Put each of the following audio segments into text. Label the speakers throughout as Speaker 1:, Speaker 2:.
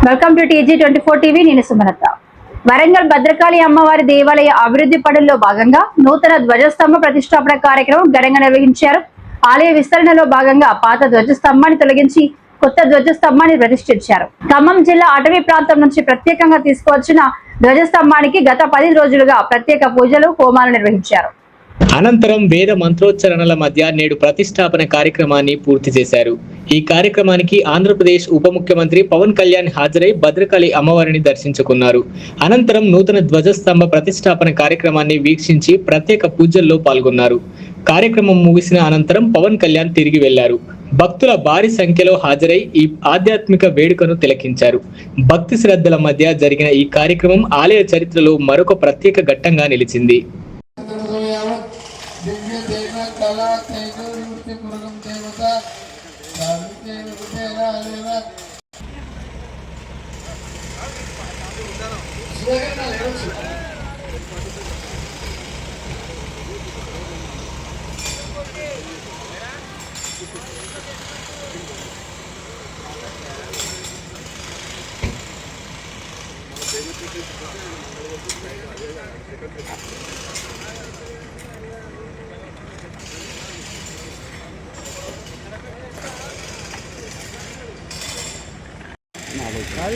Speaker 1: Welcome to TG24 TV. నేను సుమలత. వరంగల్ భద్రకాళి అమ్మవారి దేవాలయ అభివృద్ధి పనుల్లో భాగంగా నూతన ధ్వజస్తంభ ప్రతిష్టాపన కార్యక్రమం ఘనంగా నిర్వహించారు. ఆలయ విస్తరణలో భాగంగా పాత ధ్వజస్తంభాన్ని తొలగించి కొత్త ధ్వజస్తంభాన్ని ప్రతిష్ఠించారు. ఖమ్మం జిల్లా అటవీ ప్రాంతం నుంచి ప్రత్యేకంగా తీసుకువచ్చిన ధ్వజస్తంభానికి గత 10 రోజులుగా ప్రత్యేక పూజలు, హోమాలు నిర్వహించారు.
Speaker 2: అనంతరం వేద మంత్రోచ్చరణల మధ్య నేడు ప్రతిష్టాపన కార్యక్రమాన్ని పూర్తి చేశారు. ఈ కార్యక్రమానికి ఆంధ్రప్రదేశ్ ఉప ముఖ్యమంత్రి పవన్ కళ్యాణ్ హాజరై భద్రకాళి అమ్మవారిని దర్శించుకున్నారు. అనంతరం నూతన ధ్వజస్తంభ ప్రతిష్టాపన కార్యక్రమాన్ని వీక్షించి ప్రత్యేక పూజల్లో పాల్గొన్నారు. కార్యక్రమం ముగిసిన అనంతరం పవన్ కళ్యాణ్ తిరిగి వెళ్లారు. భక్తుల భారీ సంఖ్యలో హాజరై ఈ ఆధ్యాత్మిక వేడుకను తిలకించారు. భక్తి శ్రద్ధల మధ్య జరిగిన ఈ కార్యక్రమం ఆలయ చరిత్రలో మరొక ప్రత్యేక ఘట్టంగా నిలిచింది.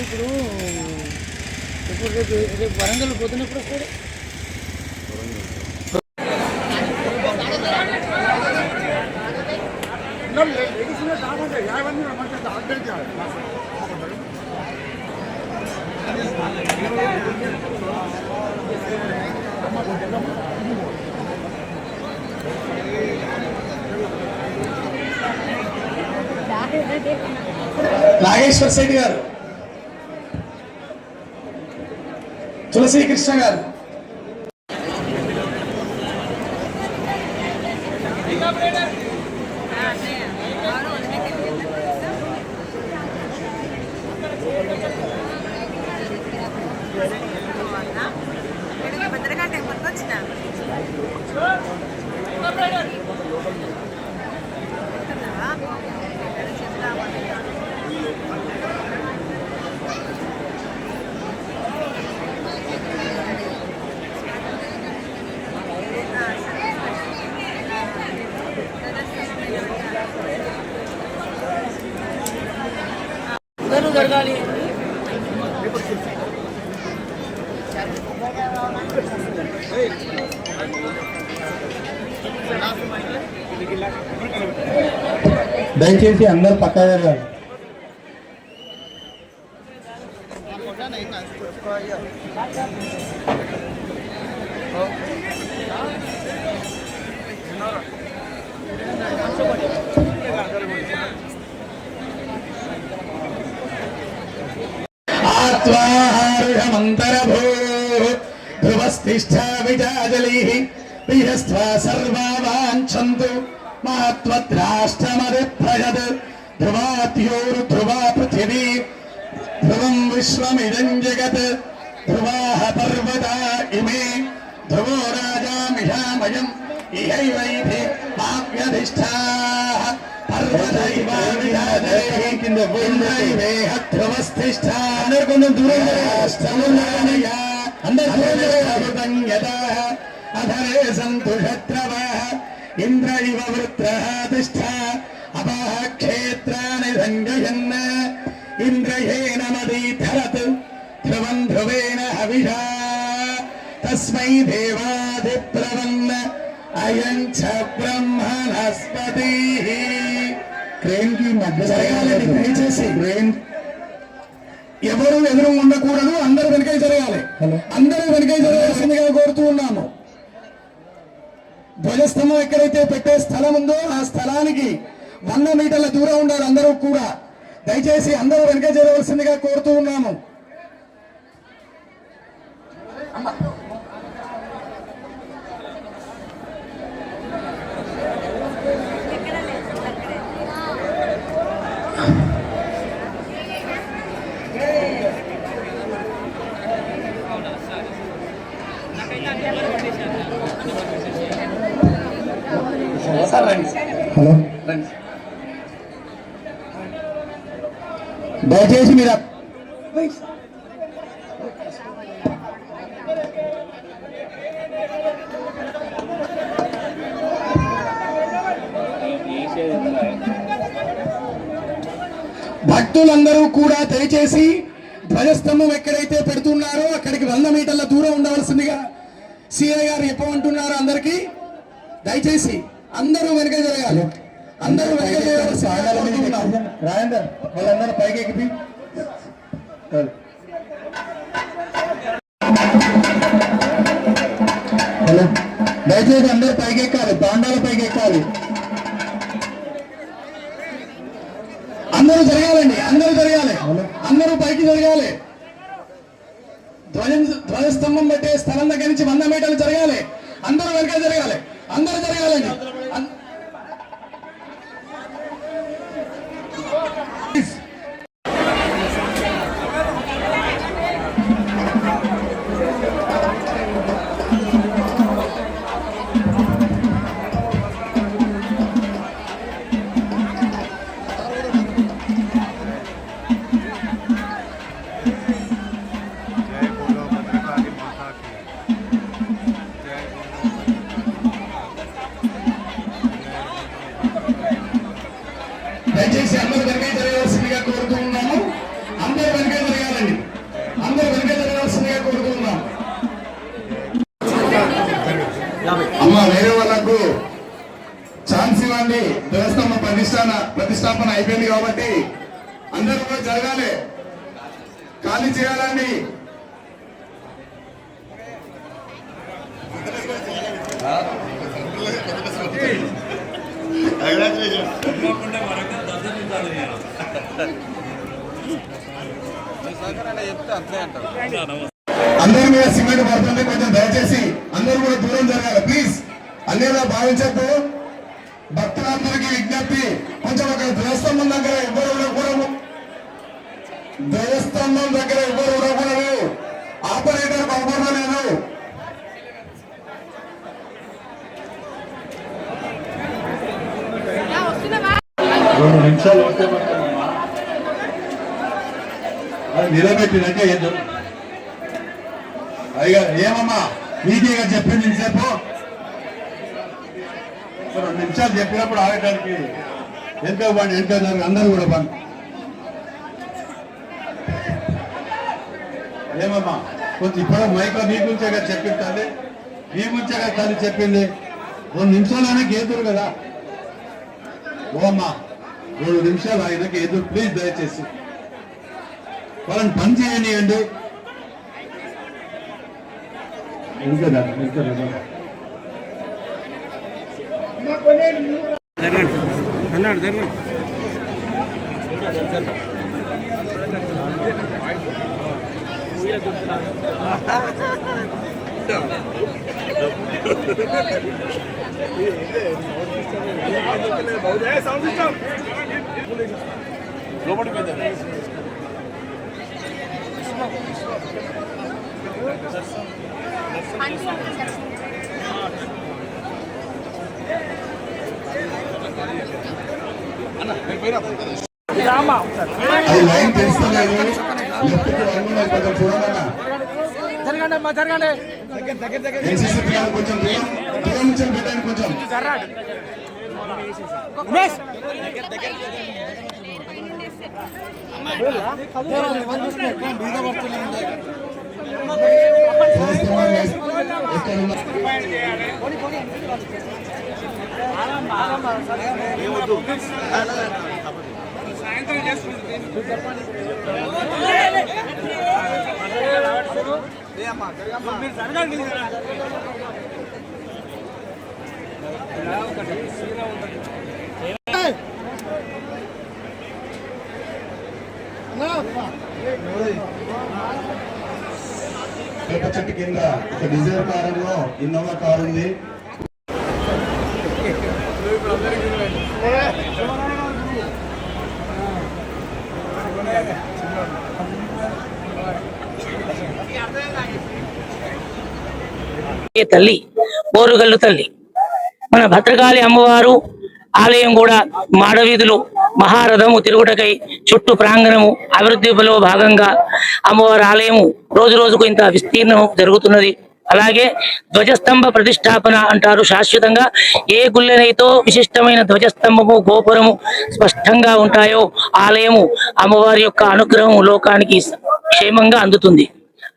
Speaker 3: ఇప్పుడు రేపు వరంగల్ పోతున్నప్పుడు వస్తాడు.
Speaker 4: నాగేశ్వర్ శెట్టి గారు, తులసి కృష్ణ గారు,
Speaker 3: జరగాలి.
Speaker 4: దయచేసి అందరు పక్కగా జరగాలి. ఆత్వాహారుషమంతరభూ ధ్రువస్థిష్ఠా విజాజలిః ప్రియస్త్వా సర్వా వాంఛन्तు మహత్వద్రాష్ట్రమధిప్రజత్ ధ్రువాద్యోర్ధ్రువా పృథివీ ధ్రువం విశ్వమిదం జగత్ ధ్రువాః పర్వతా ఇమే ధ్రువో రాజామిషామయం ఇహైవైధి మావ్యధిష్ఠాః అందరు కొంచెం దూరం అధరే సంతు శత్రవః ఇంద్ర ఇవ వృత్రః తిష్ఠ అపాః క్షేత్రాణి సంజయన్ ఇంద్రయేణ మదీధరత్ ధ్రువం ధ్రువేణ హవిషా తస్మై దేవాధిప్రవన్న అయం చ బ్రహ్మణస్పతిః. క్రేన్ కి మధ్య జరగాలి. దయచేసి క్రేన్ ఎవరు ఎదురు ఉండకూడదు, అందరూ వెనకై జరగాలి. అందరూ వెనకై జరగాల్సిందిగా కోరుతూ ఉన్నాము. ధ్వజస్తంభం ఎక్కడైతే పెట్టే స్థలం ఉందో ఆ స్థలానికి 100 మీటర్ల దూరం ఉండాలి. అందరూ కూడా దయచేసి అందరూ వెనకై జరగాల్సిందిగా కోరుతూ ఉన్నాము. హలో, దయచేసి మీరు భక్తులందరూ కూడా దయచేసి ధ్వజస్తంభం ఎక్కడైతే పెడుతున్నారో అక్కడికి 100 మీటర్ల దూరం ఉండవలసిందిగా సిఐ గారు చెప్పమంటున్నారు. అందరికీ దయచేసి అందరూ వెనక జరగాలి. అందరూ వెనక రాయందర్ వాళ్ళందరూ పైకి ఎక్కి హలో దయచేసి అందరూ పైకి ఎక్కాలి. పాండాల పైకి ఎక్కాలి. అందరూ జరగాలండి. అందరూ జరగాలి. అందరూ పైకి జరగాలి. ధ్వజస్తంభం పెట్టే స్థలం దగ్గర నుంచి 100 మీటర్లు జరగాలి. అందరూ వెనక జరగాలి. అందరూ జరగాలండి. దయచేసి అందరూ వెనకే జరగాల్సిందిగా కోరుతూ ఉన్నాము. అందరూ వెనకే జరగాలండి. అందరూ వెనకే జరగాల్సిందిగా కోరుతూ ఉన్నాము. అమ్మ వేరే వాళ్ళకు ఛాన్స్ ఇవ్వండి. ధ్వజస్తంభ ప్రతిష్టాపన అయిపోయింది కాబట్టి అందరూ కూడా జరగాలి. ఖాళీ చేయాలండి. అందరి మీద సిమెంట్ పడుతుంది. కొంచెం దయచేసి అందరూ కూడా దూరం జరగాలి ప్లీజ్. అన్నేలా భావించద్దు. భక్తులందరికీ విజ్ఞప్తి, కొంచెం అక్కడ ధ్వజస్తంభం దగ్గర ఎవరు ఉండకూడదు. ధ్వజస్తంభం దగ్గర ఎవరు ఉండకూడదు. ఆపరేటర్ అవసరం లేదు.
Speaker 5: రెండు నిమిషాలు వస్తే అది నిలబెట్టినట్టే ఏదో అయ్యా ఏమమ్మా మీకేగా చెప్పింది ఇంతసేపు 2 నిమిషాలు చెప్పినప్పుడు ఆగటానికి ఎంతో బండి ఎంతో అందరూ కూడా బండి ఏమమ్మా కొంచెం ఇప్పుడు మైక్ మీ గురించే కదా చెప్పింది. మీ గురించే కదా తల్లి చెప్పింది. 2 నిమిషాలైనా ఎదురు కదా. ఓ అమ్మా 2 నిమిషాలు ఆయనకి ఎదురు ప్లీజ్ దయచేసి వాళ్ళని పని చేయనియండి. అది లైన్ తెలుస్తలేదు. కొంచెం చూడాలన్నా ఎన్సీసీ పిల్లలు కొంచెం దూరం నుంచి పెట్టండి. కొంచెం
Speaker 3: సాయంత్రం చేస్తుంది.
Speaker 5: వేప చెట్టు కింద ఒక డిజైర్ కారులో ఇన్నోవా కారు ఉంది.
Speaker 3: తల్లి బోరుగల్లు తల్లి మన భద్రకాళి అమ్మవారు ఆలయం కూడా మాడవీధులు మహారథము తిరుగుటకై చుట్టూ ప్రాంగణము అభివృద్ధిలో భాగంగా అమ్మవారి ఆలయము రోజు రోజుకు ఇంత విస్తీర్ణం జరుగుతున్నది. అలాగే ధ్వజస్తంభ ప్రతిష్టాపన అంటారు. శాశ్వతంగా ఏ గుళ్ళెనైతో విశిష్టమైన ధ్వజస్తంభము గోపురము స్పష్టంగా ఉంటాయో ఆలయము అమ్మవారి యొక్క అనుగ్రహం లోకానికి క్షేమంగా అందుతుంది.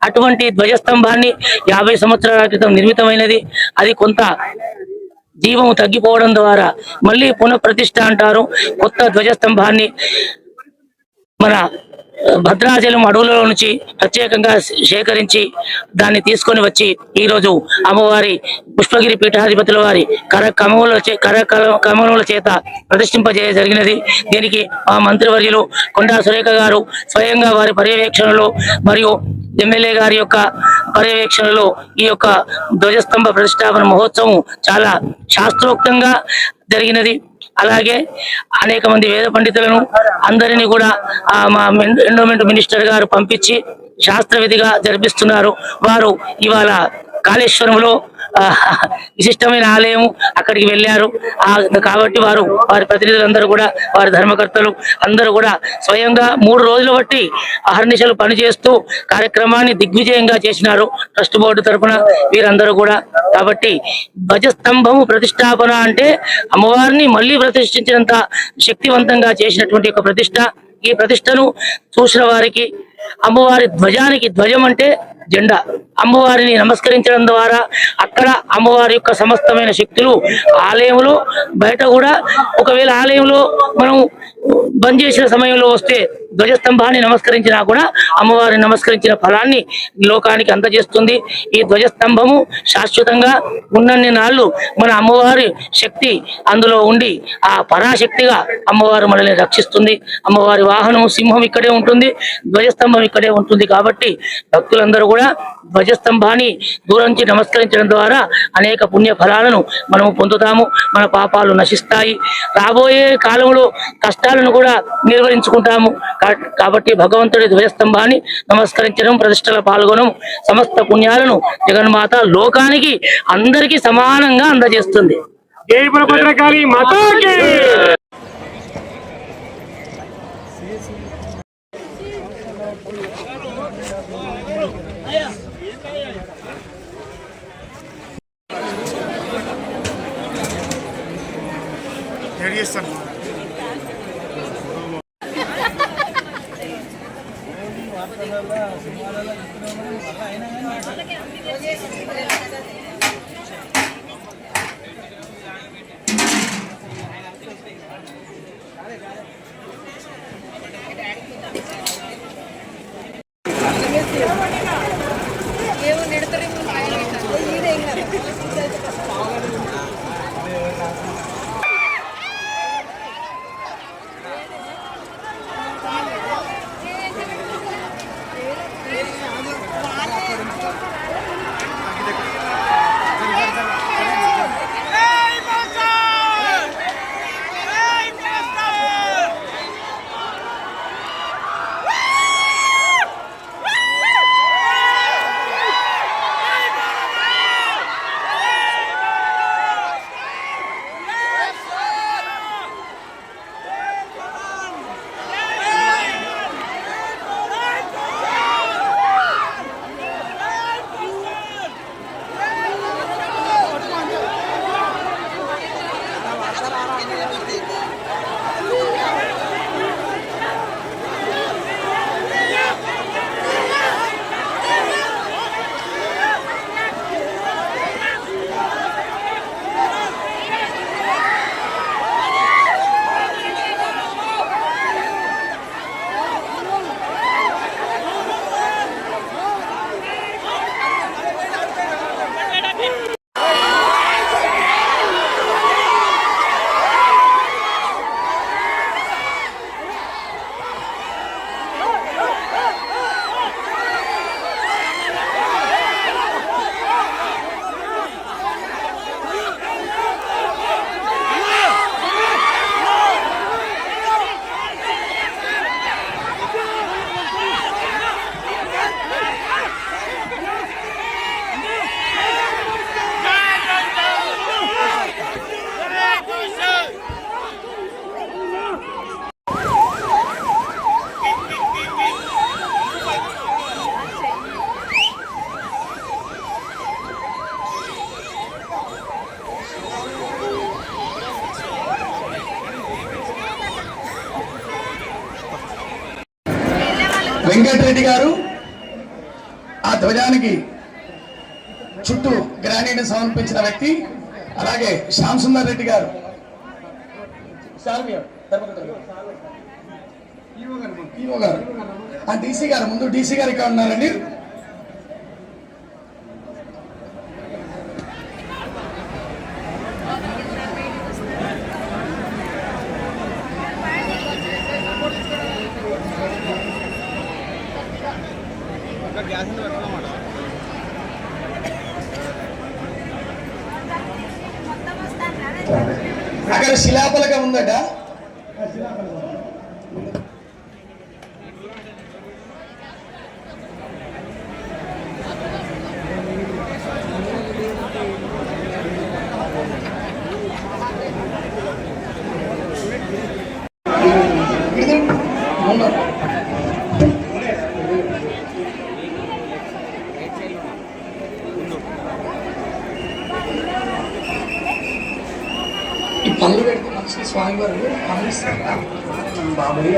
Speaker 3: అటువంటి ధ్వజస్తంభాన్ని 50 సంవత్సరాల క్రితం నిర్మితమైనది. అది కొంత జీవము తగ్గిపోవడం ద్వారా మళ్ళీ పునఃప్రతిష్ఠ అంటారు. కొత్త ధ్వజస్తంభాన్ని మన భద్రాచలం అడవులలో నుంచి ప్రత్యేకంగా సేకరించి దాన్ని తీసుకొని వచ్చి ఈ రోజు అమ్మవారి పుష్పగిరి పీఠాధిపతుల వారి కరకమల చేత ప్రతిష్ఠింపజేయ జరిగినది. దీనికి మా మంత్రివర్యులు కొండా సురేఖ గారు స్వయంగా వారి పర్యవేక్షణలో మరియు ఎమ్మెల్యే గారి యొక్క పర్యవేక్షణలో ఈ యొక్క ధ్వజస్తంభ ప్రతిష్టాపన మహోత్సవం చాలా శాస్త్రోక్తంగా జరిగినది. అలాగే అనేక మంది వేద పండితులను అందరినీ కూడా మా ఎండోమెంట్ మినిస్టర్ గారు పంపించి శాస్త్ర విధిగా జరిపిస్తున్నారు. వారు ఇవాళ కాళేశ్వరంలో విశిష్టమైన ఆలయం అక్కడికి వెళ్ళారు. కాబట్టి వారి ప్రతినిధులందరూ కూడా వారి ధర్మకర్తలు అందరూ కూడా స్వయంగా 3 రోజులు బట్టి అహర్నిశలు పనిచేస్తూ కార్యక్రమాన్ని దిగ్విజయంగా చేసినారు ట్రస్ట్ బోర్డు తరఫున వీరందరూ కూడా. కాబట్టి ధ్వజస్తంభము ప్రతిష్టాపన అంటే అమ్మవారిని మళ్ళీ ప్రతిష్ఠించినంత శక్తివంతంగా చేసినటువంటి ఒక ప్రతిష్ట. ఈ ప్రతిష్టను చూసిన వారికి అమ్మవారి ధ్వజానికి, ధ్వజం అంటే జెండా, అమ్మవారిని నమస్కరించడం ద్వారా అక్కడ అమ్మవారి యొక్క సమస్తమైన శక్తులు ఆలయంలో బయట కూడా, ఒకవేళ ఆలయంలో మనం బంద్ చేసిన సమయంలో వస్తే ధ్వజస్తంభాన్ని నమస్కరించినా కూడా అమ్మవారిని నమస్కరించిన ఫలాన్ని లోకానికి అందజేస్తుంది. ఈ ధ్వజస్తంభము శాశ్వతంగా ఉన్నన్ని నాళ్ళు మన అమ్మవారి శక్తి అందులో ఉండి ఆ పరాశక్తిగా అమ్మవారు మనల్ని రక్షిస్తుంది. అమ్మవారి వాహనం సింహం ఇక్కడే ఉంటుంది, ధ్వజస్తంభం ఇక్కడే ఉంటుంది. కాబట్టి భక్తులందరూ కూడా ధ్వజస్తంభాన్ని దూరం నుంచి నమస్కరించడం ద్వారా అనేక పుణ్య ఫలాలను మనము పొందుతాము. మన పాపాలు నశిస్తాయి. రాబోయే కాలంలో కష్టాలను కూడా నిర్వహించుకుంటాము. కాబట్టి భగవంతుడి ధ్వజస్తంభాన్ని నమస్కరించడం, ప్రతిష్టలో పాల్గొనడం సమస్త పుణ్యాలను జగన్మాత లోకానికి అందరికీ సమానంగా అందజేస్తుంది.
Speaker 6: జై భద్రకాళి మాతాకి.
Speaker 4: వెంకటరెడ్డి గారు ఆ ధ్వజానికి చుట్టూ గ్రానైట్ సమర్పించిన వ్యక్తి. అలాగే శ్యామ్ సుందర్ రెడ్డి గారు ఈవో గారు ఆ డీసీ గారు ముందు డీసీ గారు ఇక్కడ ఉన్నారండి. అక్కడ శిలాపలకం ఉందట. ఈ పళ్ళు పెడితే మంచి స్వామి వారు బాబయ్య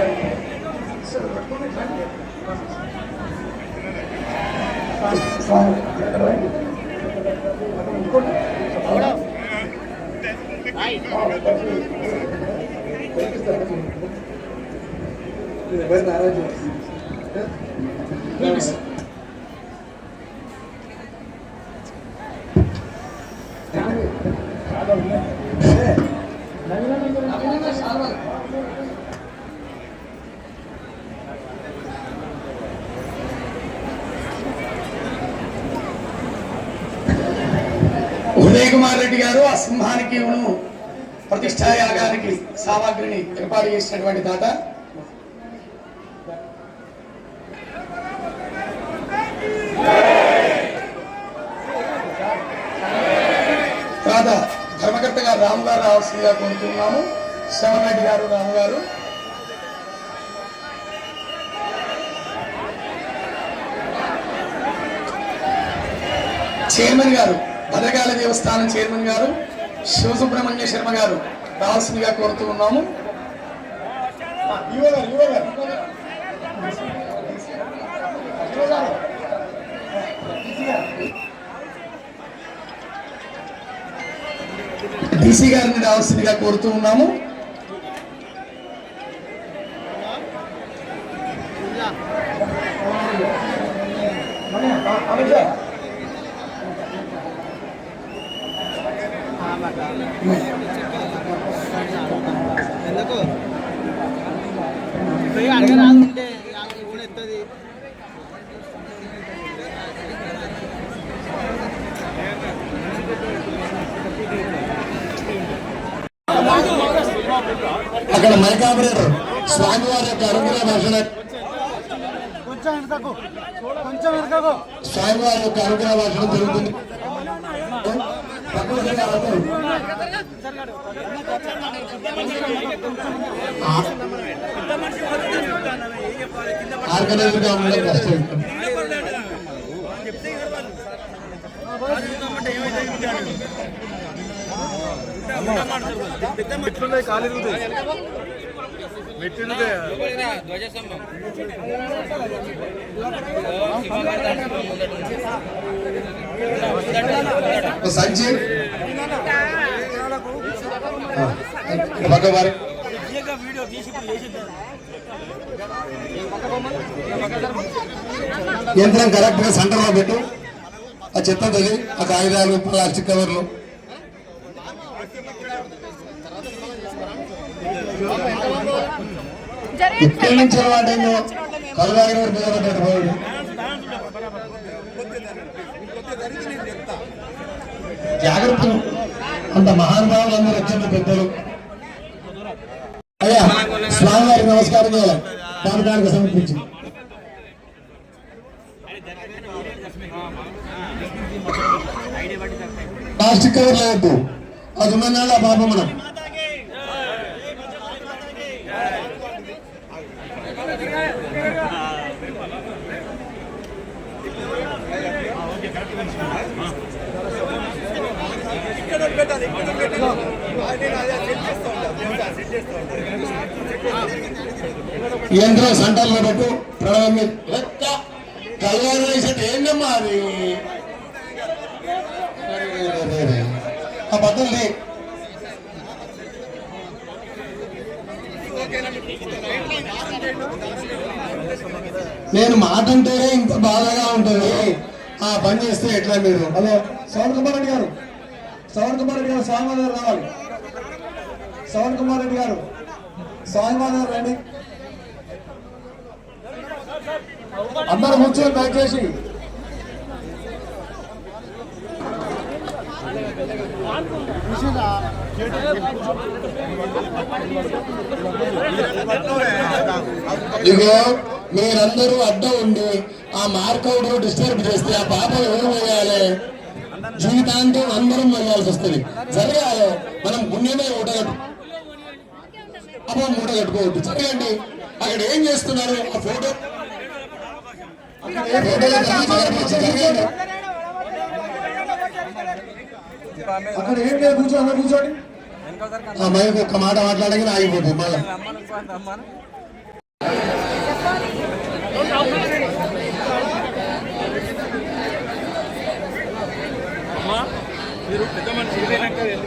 Speaker 4: ఉదయ్ కుమార్ రెడ్డి గారు ఆ సింహానికి ప్రతిష్టా యాగానికి సామాగ్రిని ఏర్పాటు చేసినటువంటి తాత. తర్వాత ధర్మకర్త గారు రాము గారు రావాల్సిందిగా కోరుతున్నాము. శ్రవణరెడ్డి గారు రాము గారు. చైర్మన్ గారు భద్రకాళి దేవస్థానం చైర్మన్ గారు శివసుబ్రహ్మణ్య శర్మ గారు రావాల్సిందిగా కోరుతూ ఉన్నాము. డీసీ గారిని రావాల్సిందిగా కోరుతూ ఉన్నాము. అక్కడ మైకాపరేటర్ స్వామివారి యొక్క అనుగ్రహ భాషణ స్వామివారి యొక్క అనుగ్రహ భాషణ జరుగుతుంది. ఆర్గనైజర్ గా ఉండడం కష్టం. సంజయ్ భగవాన్ యంత్రం కరెక్ట్ గా సెంటర్ లో పెట్టు. ఆ చెత్త ఆ కాగితాలు ప్లాస్టిక్ కవర్లు ఇక్కడి నుంచి అలవాటైందో కలవారి పోయాడు. జాగ్రత్తలు అంత మహానుభావులు అందరూ వచ్చేది పెద్దలు. అయ్యా స్వామివారికి నమస్కారం చేయాలి. దానికి సమర్పించి ప్లాస్టిక్ కవర్ లేదు. అది ఉన్న పాపం మనం ఇక్కడ ఏంద్రో సంటల్లో పెట్టు ప్రణవం కలవారు వేసేది ఏందమ్మా అది ఆ బద్దలు నేను మాట అంటేనే ఇంత బాధగా ఉంటుంది ఆ పని చేస్తే ఎట్లా మీరు హలో శ్రవణ్ కుమార్ రెడ్డి గారు స్వామివారి గారు రావాలి శ్రవణ్ కుమార్ రెడ్డి గారు స్వామివారి గారు రండి అందరూ కూర్చొని దయచేసి ఇగో మీరందరూ అడ్డం ఉండి ఆ మార్కౌట్ డిస్టర్బ్ చేస్తే ఆ పాపం ఎవరు వేయాలి జీవితాంతం అందరం వెళ్ళాల్సి వస్తుంది జరగాలి మనం పుణ్యమే మూటగట్టు అప్పుడు మూట కట్టుకోవద్దు జరగండి అక్కడ ఏం చేస్తున్నారు ఆ ఫోటో అక్కడ ఏం లేదు కూర్చోండి ఆ మైక్ ఒక్క మాట మాట్లాడగానే ఆగిపోతుంది మళ్ళీ
Speaker 7: మీరు పెద్ద మనిషి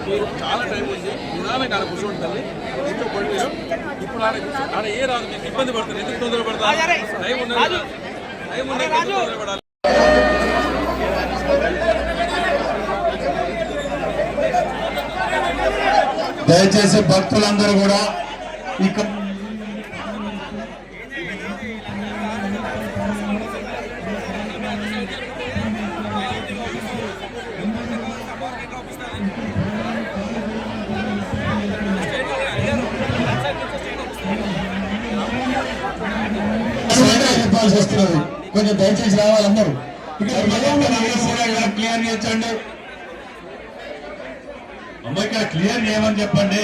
Speaker 7: మీరు చాలా టైం ఉంది నిదానంగా ఆడ కూర్చోండి తల్లి ఇంట్లో పడి మీరు ఇప్పుడు ఆడ ఏ రాదు మీకు ఇబ్బంది పడుతుంది ఎందుకు తొందర పడతారు టైం ఉన్నది తొందర పడాలి
Speaker 4: దయచేసి భక్తులందరూ కూడా ఇక్కడ వస్తున్నది కొంచెం దయచేసి రావాలన్నారు క్లియర్ చేయండి
Speaker 5: అమ్మాయి క్లియర్ చేయమని చెప్పండి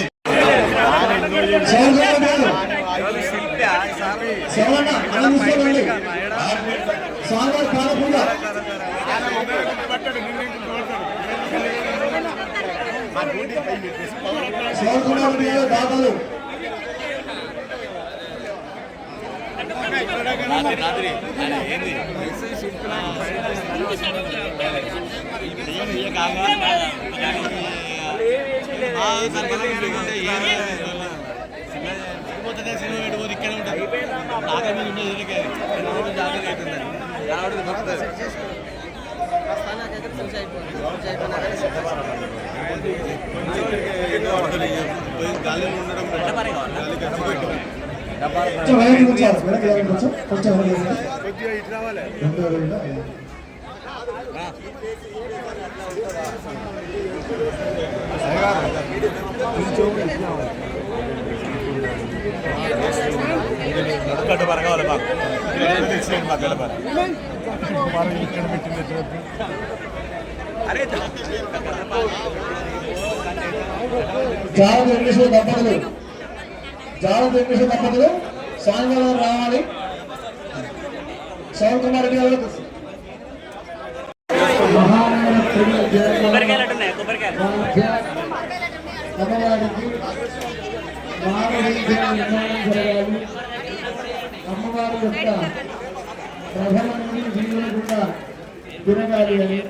Speaker 4: స్వామివారి పాలకుండా శివకుమార్ దాదాలు జాగ్రత్త దంపతులు స్వామివారం రావాలి శ్రవణ్ కుమార్ రెడ్డి గారు అమ్మవారి యొక్క ప్రథమ నుండి జీవన గుండా తిరగాలి అని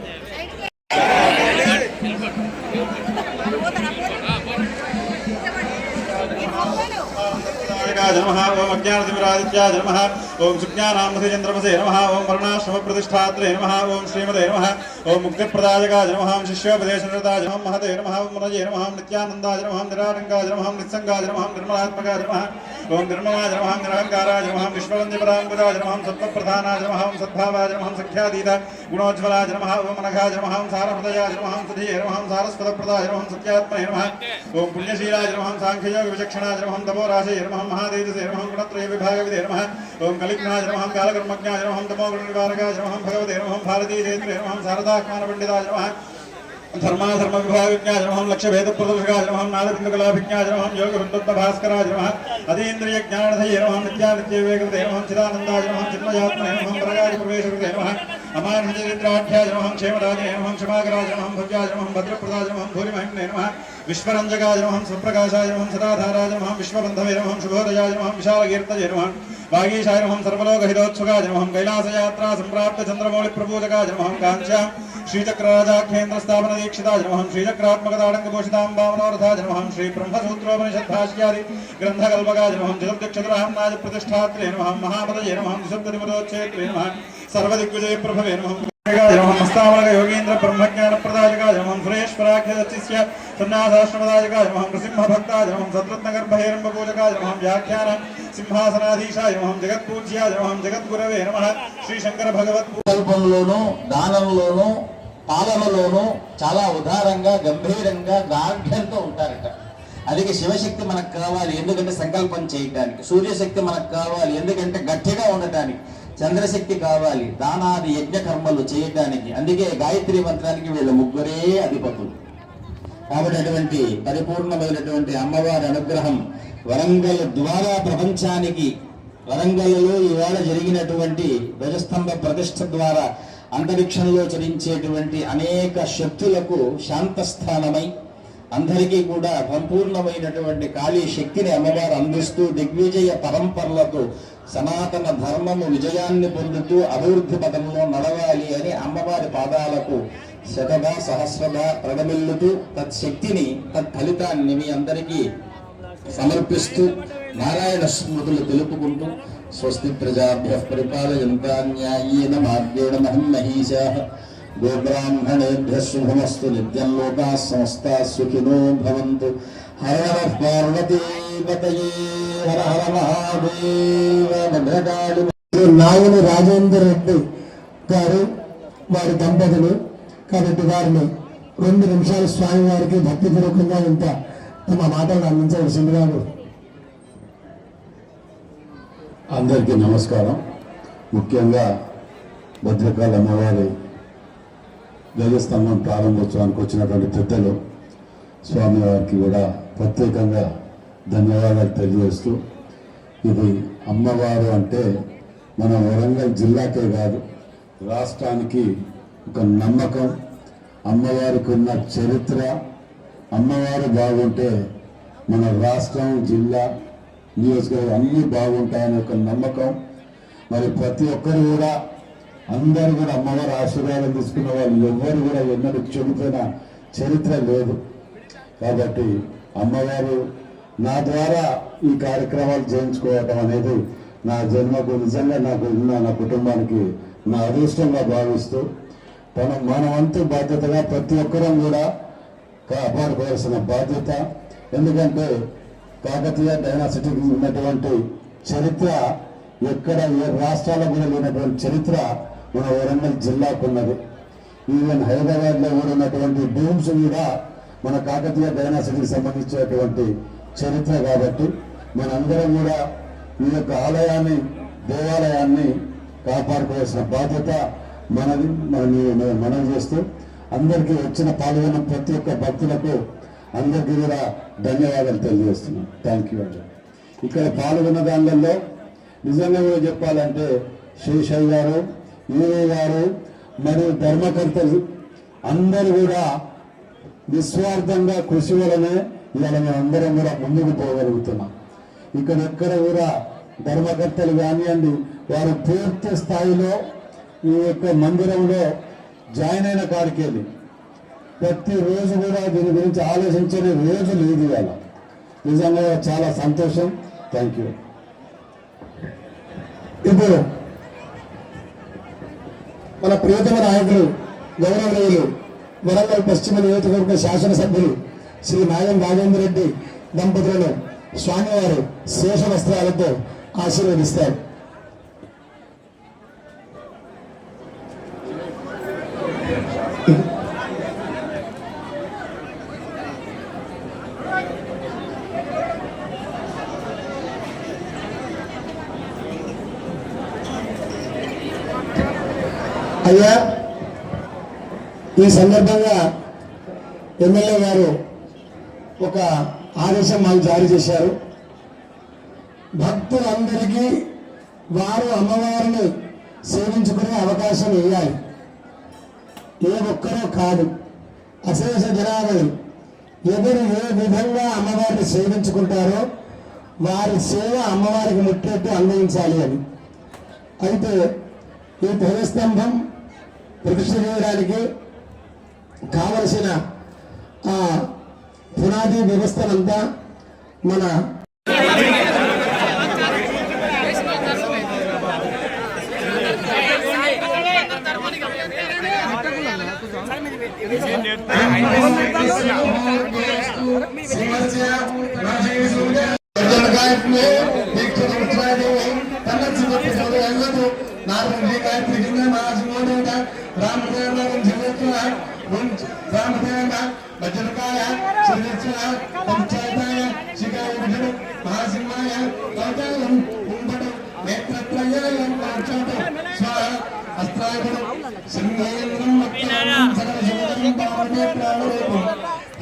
Speaker 5: नमः ओम अज्ञानतिमिरादित्याय नमः ओम सुज्ञानामधिचन्द्रमसे नमः ओम वर्णाश्रमप्रतिष्ठात्रे नमः ओम श्रीमते नमः ओम मुक्तिप्रदायकाय नमः ओम शिष्योपदेशनिरताय नमः महते नमः ओम मनये नमः नित्यानन्दाय नमः निरारङ्गाय नमः निस्सङ्गाय नमः निर्मलात्मकाय नमः ओम निर्ममाय नमः निरहङ्काराय नमः विश्ववन्द्यपराङ्कुराय नमः सत्त्वप्रधानाय नमः ओम सद्भावाय नमः सख्यातीत गुणोज्ज्वलाय नमः ओम अनघाय नमः ओम सारहृदयाय नमः सुधीये नमः ओम सारस्वतप्रदाय नमः सत्यात्मने नमः ओम पुण्यशीलाय नमः सांख्ययोग विचक्षणाय नमः तपोराशे नमः महादेवसे नमः गुणत्रय विभागविदे नमः ओम कलिग्नाय नमः कालकर्मज्ञाय नमः तमोगुणनिवारकाय नमः भगवते नमः भारतीदेन्द्रे नमः शारदात्मानपण्डिताय नमः धर्माधर्म विभागज्ञाय नमः लक्ष्यभेदप्रदर्शकाय नमः नादबिन्दुकलाभिज्ञाय नमः योगवृत्तभास्कराय नमः अतीन्द्रियज्ञानधये नमः नित्यानित्यविवेकवते नमः चिदानन्दाय नमः चिन्मयात्मने नमः वरगाय प्रवेशकृते नमः महानजरिद्राढ्याय नमः क्षेमराजाय नमः क्षमाकराय नमः भव्याय नमः भद्रप्रदाय नमः भूरिमहिम्ने नमः विश्वरञ्जकाय नमः सुप्रकाशाय नमः सदाधाराय नमः विश्वबन्धवे नमः शुभोदयाय नमः विशालकीर्तये नमः वागीशाय नमः सर्वलोकहितोत्सुकाय नमः कैलासयात्रा सम्प्राप्त चन्द्रमौलिप्रपूजकाय नमः काञ्च्या श्रीचक्रराजाख्येन्द्रस्थापन दीक्षिताय नमः श्रीचक्रात्मकताडङ्गभूषितां नमः श्री ब्रह्मसूत्रोपनिषद्भाष्यादि ग्रन्थकल्पकाय नमः चतुर्दिक्षचतुराम्नाय प्रतिष्ठात्रे नमः महापदये नमः निःशब्दनिपदोच्चेत्रे नमः सर्वदिग्विजय प्रभवे नमः मस्तावलक योगीन्द्र ब्रह्मज्ञान प्रदायकाय नमः सुरेश्वराख्यदचिष्य सन्न्यासाश्रमदायकाय नमः नृसिंहभक्ताय नमः सद्रत्नगर्भहेरम्बपूजकाय नमः व्याख्यान सिंहासनाधीशाय नमः जगत्पूज्याय नमः जगद्गुरवे नमः श्रीशंकर भगवत्
Speaker 8: కల్పంలోనూ దానంలోనూ పాలనలోనూ చాలా ఉదారంగా గంభీరంగా గాఢ్యంతో ఉంటారట. అందుకే శివశక్తి మనకు కావాలి ఎందుకంటే సంకల్పం చేయడానికి, సూర్యశక్తి మనకు కావాలి ఎందుకంటే గట్టిగా ఉండటానికి, చంద్రశక్తి కావాలి దానాది యజ్ఞ కర్మలు చేయడానికి. అందుకే గాయత్రి మంత్రానికి వీళ్ళ ముగ్గురే అధిపతులు. కాబట్టి అటువంటి పరిపూర్ణమైనటువంటి అమ్మవారి అనుగ్రహం వరంగల్ ద్వారా ప్రపంచానికి, వరంగల్లో ఈవేళ జరిగినటువంటి ధ్వజస్తంభ ప్రతిష్ఠ ద్వారా అంతరిక్షంలో చరించేటువంటి అనేక శక్తులకు శాంతస్థానమై అందరికీ కూడా సంపూర్ణమైనటువంటి కాళీ శక్తిని అమ్మవారు అందిస్తూ దిగ్విజయ పరంపరలతో సనాతన ధర్మము విజయాన్ని పొందుతూ అభివృద్ధి పథంలో నడవాలి అని అమ్మవారి పాదాలకు శతదా సహస్రదా ప్రణమిల్లుతూ తత్శక్తిని తత్ఫలితాన్ని మీ అందరికీ సమర్పిస్తూ నారాయణ స్మృతులు తెలుపుకుంటూ స్వస్తి ప్రజాభ్యః పరిపాలయంతా న్యాయేన మార్గేణ మహిమహీశాః గోబ్రాహ్మణేభ్యः శుభమస్తు నిత్యం లోకాః సమస్తాః సుఖినో భవంతు. హర హర పార్వతీపతయే హర హర మహాదేవ. భద్రకాళి నాయని రాజేందర్ రెడ్డి గారు వారి దంపతులు కాబట్టి వారిని 2 నిమిషాలు స్వామి వారికి భక్తిపూర్వకంగా ఇంత తమ మాటలను అందించవలసిందిగా.
Speaker 5: అందరికీ నమస్కారం. ముఖ్యంగా భద్రకాళి అమ్మవారి ధ్వజస్తంభం ప్రారంభోత్సవానికి వచ్చినటువంటి పెద్దలు స్వామివారికి కూడా ప్రత్యేకంగా ధన్యవాదాలు తెలియజేస్తూ, ఇది అమ్మవారు అంటే మన వరంగల్ జిల్లాకే కాదు రాష్ట్రానికి ఒక నమ్మకం. అమ్మవారికి ఉన్న చరిత్ర, అమ్మవారు బాగుంటే మన రాష్ట్రం, జిల్లా, నియోజకవర్గం అన్నీ బాగుంటాయని ఒక నమ్మకం. మరి ప్రతి ఒక్కరు కూడా అందరూ కూడా అమ్మవారి ఆశీర్వాదం తీసుకున్న వాళ్ళు ఎవ్వరు కూడా ఎన్నడూ చెడిపోయిన చరిత్ర లేదు. కాబట్టి అమ్మవారు నా ద్వారా ఈ కార్యక్రమాలు చేయించుకోవటం అనేది నా జన్మకు నిజంగా నాకు నా కుటుంబానికి నా అదృష్టంగా భావిస్తూ మన వంతు బాధ్యతగా ప్రతి ఒక్కరం కూడా కాపాడుకోవాల్సిన బాధ్యత. ఎందుకంటే కాకతీయ డైనాసిటీకి ఉన్నటువంటి చరిత్ర ఎక్కడ ఏ రాష్ట్రాల్లో కూడా లేనటువంటి చరిత్ర మన వరంగల్ జిల్లాకు ఉన్నది. ఈవెన్ హైదరాబాద్లో కూడా ఉన్నటువంటి డూమ్స్ కూడా మన కాకతీయ డైనాసిటీకి సంబంధించినటువంటి చరిత్ర. కాబట్టి మనందరం కూడా ఈ యొక్క ఆలయాన్ని, దేవాలయాన్ని కాపాడుకోవాల్సిన బాధ్యత మనది. మనం చేస్తూ అందరికీ పాల్గొన్న ప్రతి ఒక్క భక్తులకు అందరికీ కూడా ధన్యవాదాలు తెలియజేస్తున్నాం. థ్యాంక్ యూ అండి. ఇక్కడ పాల్గొన్న దానిలో నిజంగా కూడా చెప్పాలంటే శేషయ్య గారు, ఈవే గారు మరియు ధర్మకర్తలు అందరూ కూడా నిస్వార్థంగా కృషి వలనే ఇవాళ మేము అందరం కూడా ముందుకు పోగలుగుతున్నాం. ఇక్కడెక్కడ కూడా ధర్మకర్తలు కానివ్వండి, వారు పూర్తి స్థాయిలో ఈ యొక్క మందిరంలో జాయిన్ అయిన కాడికెళ్ళి ప్రతిరోజు కూడా దీని గురించి ఆలోచించని రోజు లేదు ఇవాళ. నిజంగా చాలా సంతోషం. Thank you. ఇప్పుడు మన ప్రియతమ నాయకులు, గౌరవనీయులు, వరంగల్ పశ్చిమ నియోజకవర్గ శాసనసభ్యులు శ్రీ నాయం రాజేందర్ రెడ్డి దంపతులను స్వామివారు శేష వస్త్రాలతో ఆశీర్వదిస్తారు. అయ్యా, ఈ సందర్భంగా ఎమ్మెల్యే గారు ఒక ఆదేశం మాకు జారీ చేశారు. భక్తులందరికీ వారు అమ్మవారిని సేవించుకునే అవకాశం ఇవ్వాలి.
Speaker 4: ఏ ఒక్కరో కాదు, అశేష జనాభాలు ఎవరు ఏ విధంగా అమ్మవారిని సేవించుకుంటారో వారి సేవ అమ్మవారికి ముట్టేట్టు అందించాలి అని. అయితే ఈ ధ్వజస్తంభం ప్రతిష్ఠ చేయడానికి కావలసిన ఆ పునాది వ్యవస్థనంతా మన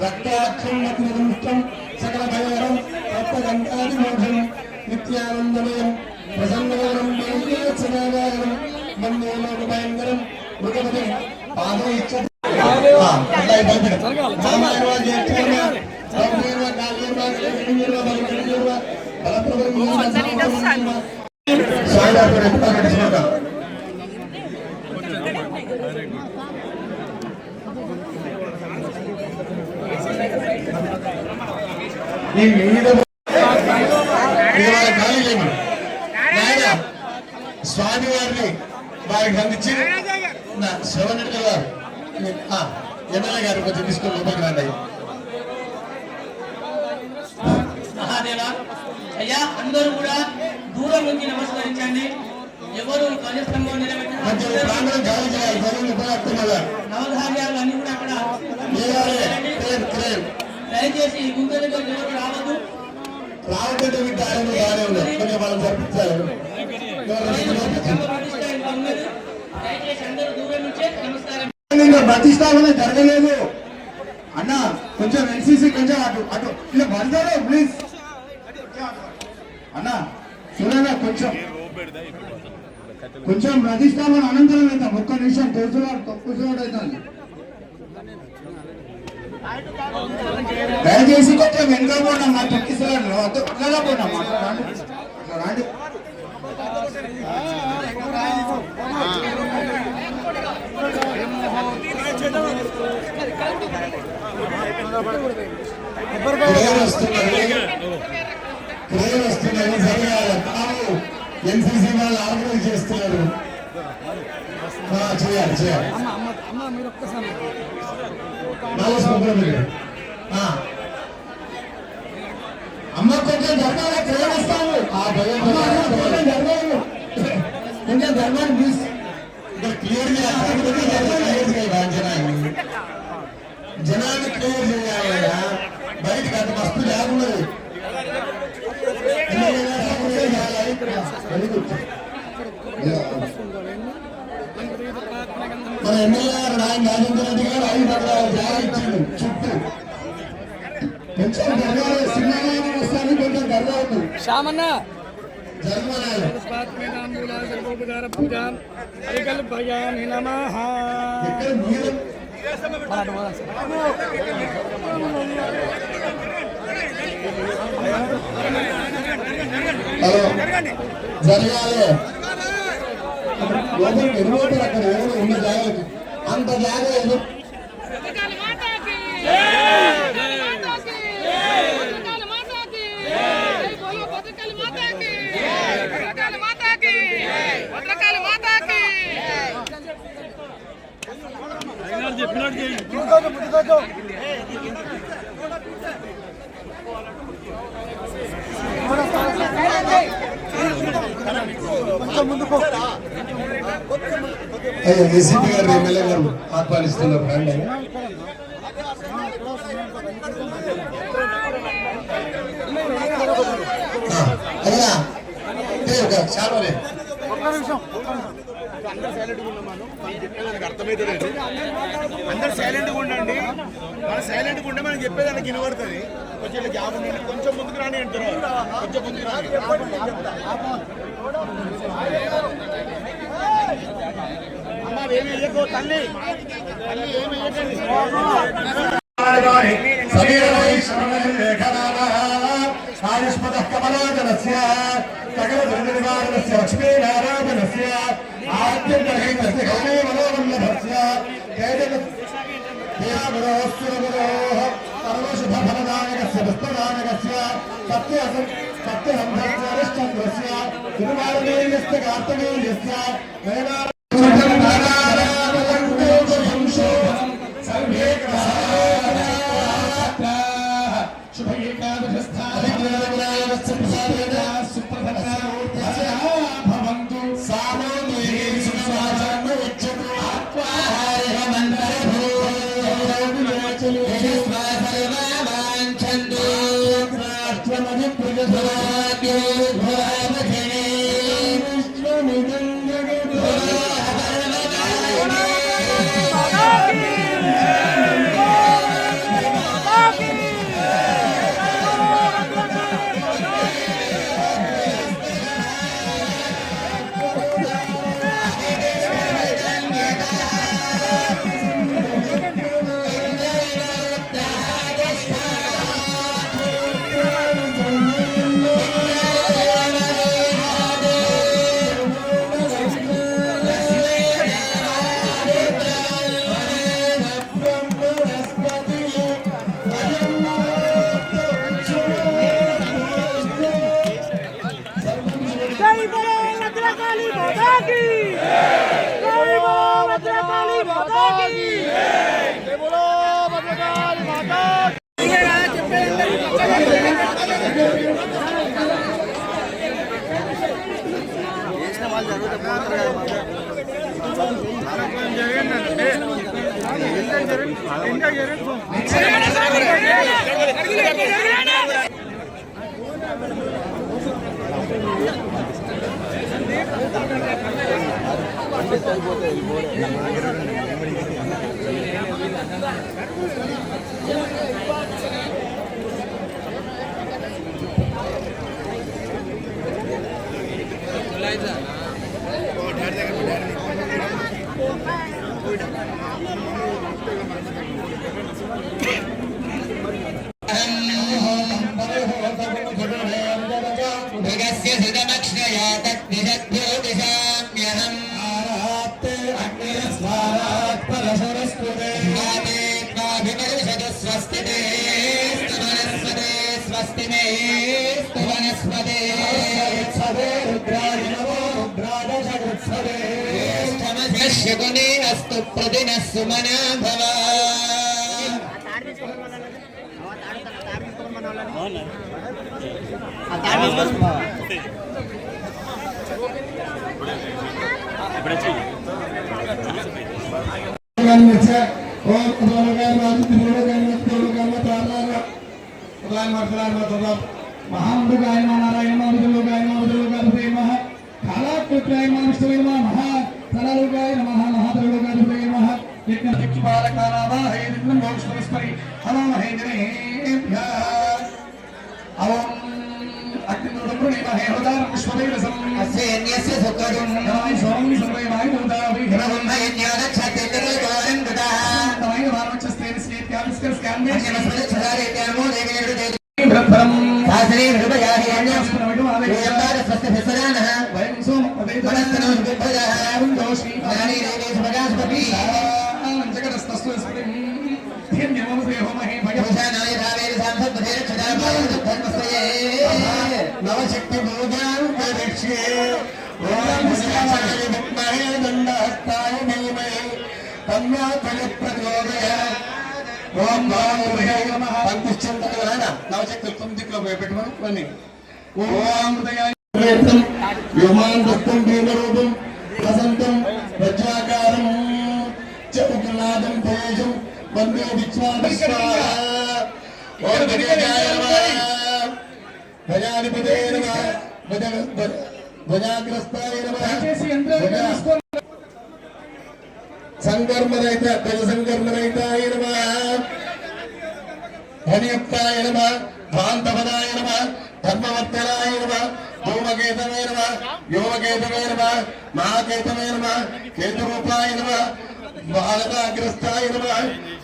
Speaker 4: రక్తాక్షం సకల భయం రక్తగంగాదిమోక్షం నిత్యానందమయం ప్రసన్నవరం సదాగారం వందే లోకభయంకరం మృగపతి పాదయిచ్చ స్వామి వారిని వారికి అందించి శివనెడ్డి గారు ఎమ్మెల్యే గారు కొంచెం తీసుకొని లోపలికి రండి.
Speaker 3: అయ్యా అందరూ కూడా దూరం నుంచి నమస్కరించండి. ఎవరు ధ్వజస్తంభం నవధాన్యాలు అన్ని కూడా అక్కడ దయచేసి గుంత దగ్గర ఎవరు రావద్దు.
Speaker 4: రావద్దంటే కొంచెం వాళ్ళని జరిపించాలి.
Speaker 3: దయచేసి అందరూ దూరం నుంచే నమస్కారం.
Speaker 4: ప్రతిష్టాపన జరగలేదు అన్న, కొంచెం ఎన్సీసీ కొంచెం అటు అటు ఇలా పడతారు ప్లీజ్ అన్న. చూడగా కొంచెం ప్రతిష్టాపన అనంతరం అవుతాం. ఒక్క నిమిషం కూర్చున్నాడు అవుతుంది. దయచేసి కొంచెం వెనుక పోండి మా తొక్కిస్తాను అట్లా పోండి అట్లా రాండి. వస్తున్నది జరగాలి. ఎన్సీసీ వాళ్ళు ఆర్గనైజ్ చేస్తున్నారు. చేయాలి చేయాలి. అమ్మ కొంచెం జరగాలి. ట్రైన్ వస్తాము. జరగాలి కొంచెం జరగాలి ప్లీజ్. జనాన్ని క్లియర్ చేయాలి. బయటకు అంత మస్తు లేకున్నది. మన ఎమ్మెల్యే గారు నాయన రాజేంద్ర రెడ్డి గారు 5 ఎకరాల జాగా ఇచ్చిండు చుట్టూ. కొంచెం జరగాలి. సినిమా వస్తాను కొంచెం జరగవద్దు. జరగాలి. ఎదురు అక్కడ ఎవరు ఉన్న జాగ్రత్త అంత జాగ్రత్త. ఏసీపీ గారు ఎమ్మెల్యే గారు ఆహ్వానిస్తున్నారు. రండి. అయ్యా చాలా
Speaker 6: అందరు సైలెంట్గా ఉండండి. మన సైలెంట్గా ఉంటే మనకి చెప్పేదానికి వినబడుతుంది. కొంచెం గ్యాప్ ఉండండి. కొంచెం ముందుకు రాని అంటారు. కొంచెం ముందుకు రాని. అమ్మా ఏమి
Speaker 4: आयुष्मतः कमलाजनस्य सकलदुर्निवारणस्य लक्ष्मीनारायणस्य आद्यन्तरहितस्य गौरीमनोवल्लभस्य तेजगुरोः सुरगुरोः सर्वशुभफलदायकस्य पुष्पदायकस्य सत्यसन्धस्य हरिश्चन्द्रस्य तिरुमार्गेयस्य कार्तवीर्यस्य सर्वे
Speaker 8: शकुने अस्तु प्रतिनः सुमना भव
Speaker 4: महामृगाय नारायण महामृगाय नमः कालाकृत्राय नमः तनलोकाय नमः महातलोकाय नमः यज्ञबालकानावाहये दिव्यं भोक्ष्मस्मरि हवं महेन्द्रेभ्यः ओम अग्निरुद्रप्रणीमहे होदारं विश्वदेवसं
Speaker 8: अस्यन्यस्य सुखदं
Speaker 4: नमामि सोमं सर्वे वायुदावि
Speaker 8: ब्रह्म यज्ञादच्छते तर्गोरं ददाः
Speaker 4: तमैव वामचस्तेन स्केत्याविस्कर्स्क्यान्मे
Speaker 8: अन्यमस्मदे छदारे त्यामो देवेरुदे
Speaker 4: ब्रह्मं
Speaker 8: शास्त्रे हृदयाहि अन्यस्मरमिडुमावेयम्बार स्वस्य भिसरानः
Speaker 4: वयं सोम
Speaker 8: वनस्तनो विभजः
Speaker 4: दोषी
Speaker 8: नारी देवे सुभगास्पति
Speaker 4: जगदस्तस्व स्मृतिं ध्यन्यमवसे होमहे
Speaker 8: भगवशानाय भावेन साम्भद्भदेन छदाभावं धर्मस्वये
Speaker 4: नवशक्ति पूजां करिष्ये ओम शिवाय विद्महे दण्डहस्ताय धीमहि तन्नो प्रचोदयात् ओम भावुभ्यो नमः पंचचंद्रगणना नवशक्ति तुम दिक्लो पेटमनु बन्नी ओम हृदयाय व्योमान् दत्तं भीमरूपं वसन्तं वज्राकारं च उग्रनादं तेजं वन्दे विश्वामित्राः ओम गणेशाय नमः गजाधिपते नमः गजाग्रस्ताय नमः संकर्मरहित गज संकर्मरहिताय नमः धनयुक्ताय नमः भान्तपदाय नमः धर्मवर्धनाय नमः धूमकेतवे नमः व्योमकेतवे नमः महाकेतवे नमः केतुरूपाय नमः बालकाग्रस्ताय नमः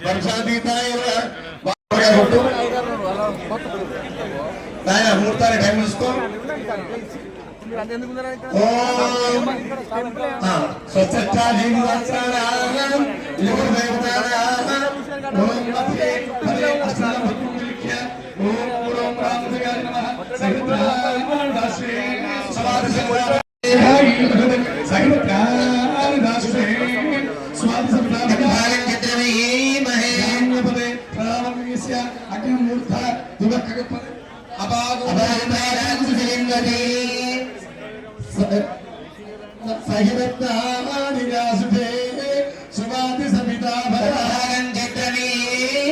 Speaker 4: वर्षातीताय नमः नायना मुहूर्ताने टाइम చూసుకో ఓం స్వచ్ఛాలీం వత్సరాం యోగదేవతారాం ఓం మధ్యే హరే అస్నాం భక్తులిఖ్య ఓం ఓం రామదేవాయ నమః సహితాశ్రీ స్వాది సహితాశ్రీ స్వాది సంతానం
Speaker 8: చంద్రమే మహే
Speaker 4: పదే ప్రారంభస్య అగ్నిమూర్త దుఃఖకపదే
Speaker 8: అభాగమారాజలింగతే
Speaker 4: సహితానిరాసుతే సువాది సమితా
Speaker 8: భరభాగం చంద్రమే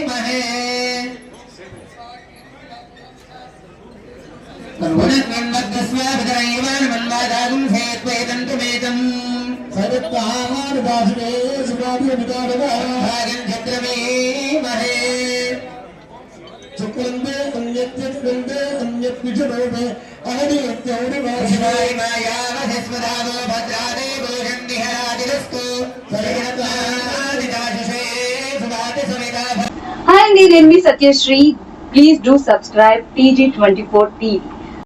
Speaker 8: మహే పునర్మన్మద్స్వాభితరైవాన్మన్వాదాగం సేత్వేదంతుమేతం
Speaker 4: సహితానిరాసుతే సువాది సమితా
Speaker 8: భాగం చంద్రమే మహే
Speaker 4: శుక్లందే అన్యత్యందే అన్యత్విజమే అహనిత్యౌడి
Speaker 8: శివాయ మాయావశస్వదావో భద్రాదేవో షణ్డిహరాదిరస్తు సరిహతాదిదాశిషే సువాతి సమితా
Speaker 9: Hi, నేను మీ Satyasri. Please do subscribe TG24 TV.